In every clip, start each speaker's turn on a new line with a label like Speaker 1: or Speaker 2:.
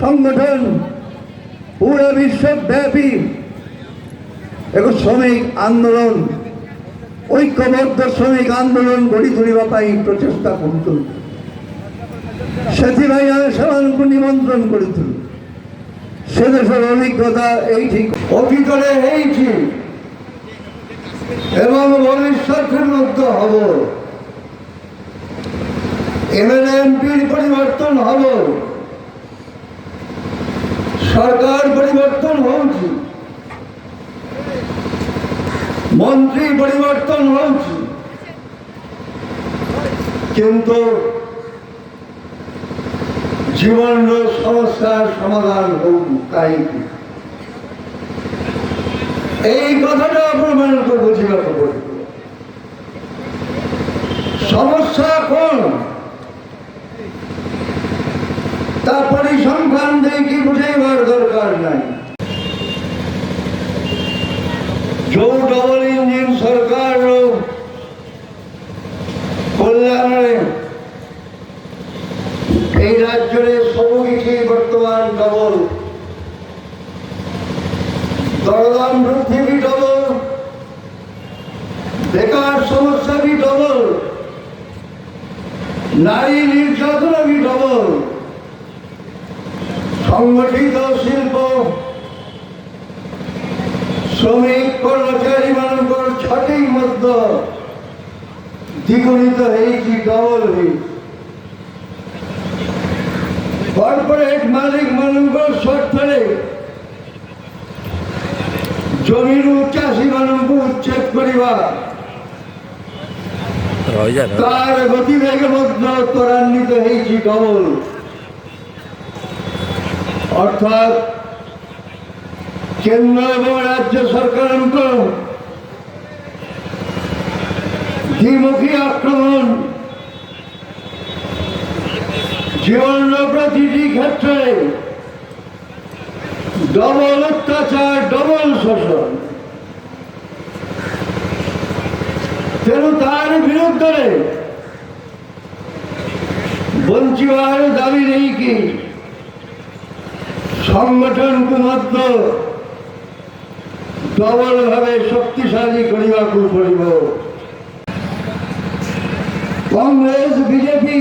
Speaker 1: সংগঠন পুরো বিশ্বব্যাপী ଏକ শ্রমিক আন্দোলন ঐক্যবদ্ধ শ্রমিক আন্দোলন গড়ি তোলিବା ପାଇଁ ପ୍ରଚେଷ୍ଟା କରୁଥିଲୁ। ସେଥିପାଇଁ ଆମେ ସେମାନଙ୍କୁ ନିମନ୍ତ୍ରଣ କରିଥିଲୁ। ସେ ଦେଶର ଅଭିଜ୍ଞତା ଏଇଠି ଅତୀତରେ ହେଇଛି এবং ভবিষ্যতের মধ্যে হব। এমএলএমপির পরিবর্তন হব, সরকার পরিবর্তন হচ্ছে, মন্ত্রী পরিবর্তন হচ্ছে, কিন্তু জীবনের সমস্যার সমাধান হোক তাই এই কথাটা আপনাদেরকে বুঝিবাকে পড়বে। সমস্যা কোন তা পরিসংখ্যান দিয়ে কি বুঝাইবার দরকার নাই। जो डबल इंजिन सरकार कल्याणे राज्य सबकि बर्तमान डबल दरदाम वृद्धि भी डबल, बेकार समस्या भी डबल, नारी निर्यातन भी डबल, संगठित शिल्प श्रमिक कर्मचारी मानकर छठी मध्य द्विगुणित डबल कॉर्पोरेट मालिक मानकर स्वार्थरे जमीन चाषी मानक उच्छेद करवा तार गतिवेग त्वरान्वित डबल अर्थात केंद्र और राज्य सरकार द्विमुखी आक्रमण जीवन प्रति क्षेत्र डबल अत्याचार डबल शोषण तेणु तार विरुद्ध बंचार दाबी नहीं कि संगठन को मध्य डबल भावे शक्तिशाली करने को पड़ब। कांग्रेस बीजेपी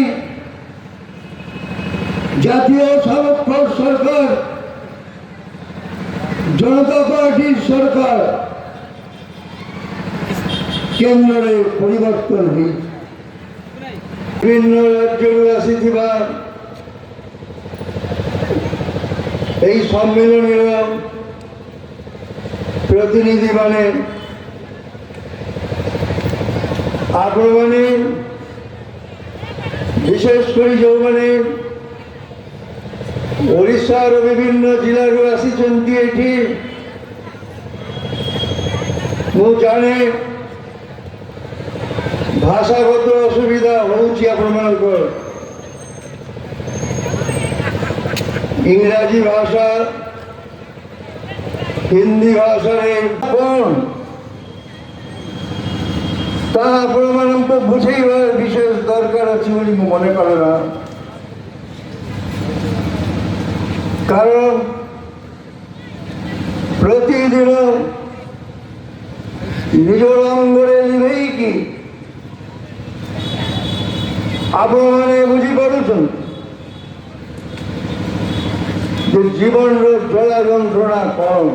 Speaker 1: जातीय सामर्थ्य सरकार जनता पार्टी सरकार केंद्र परिवर्तन हुई विभिन्न राज्य आसीथिबा এই সম্মেলনের प्रतिनिधि माने आग्रवाणी विशेषकर जो मैंने ओडिशार विभिन्न जिलार आसी मु जाने भाषागत असुविधा हो इंग्राजी भाषा हिंदी भाषा कौन को बुझेबार विशेष दरकार अच्छे मन करे ना कारण प्रतिदिन निजर अंगरे लिभेई कि आप बुझी पारुछन जीवन जला जंत्रणा कौन।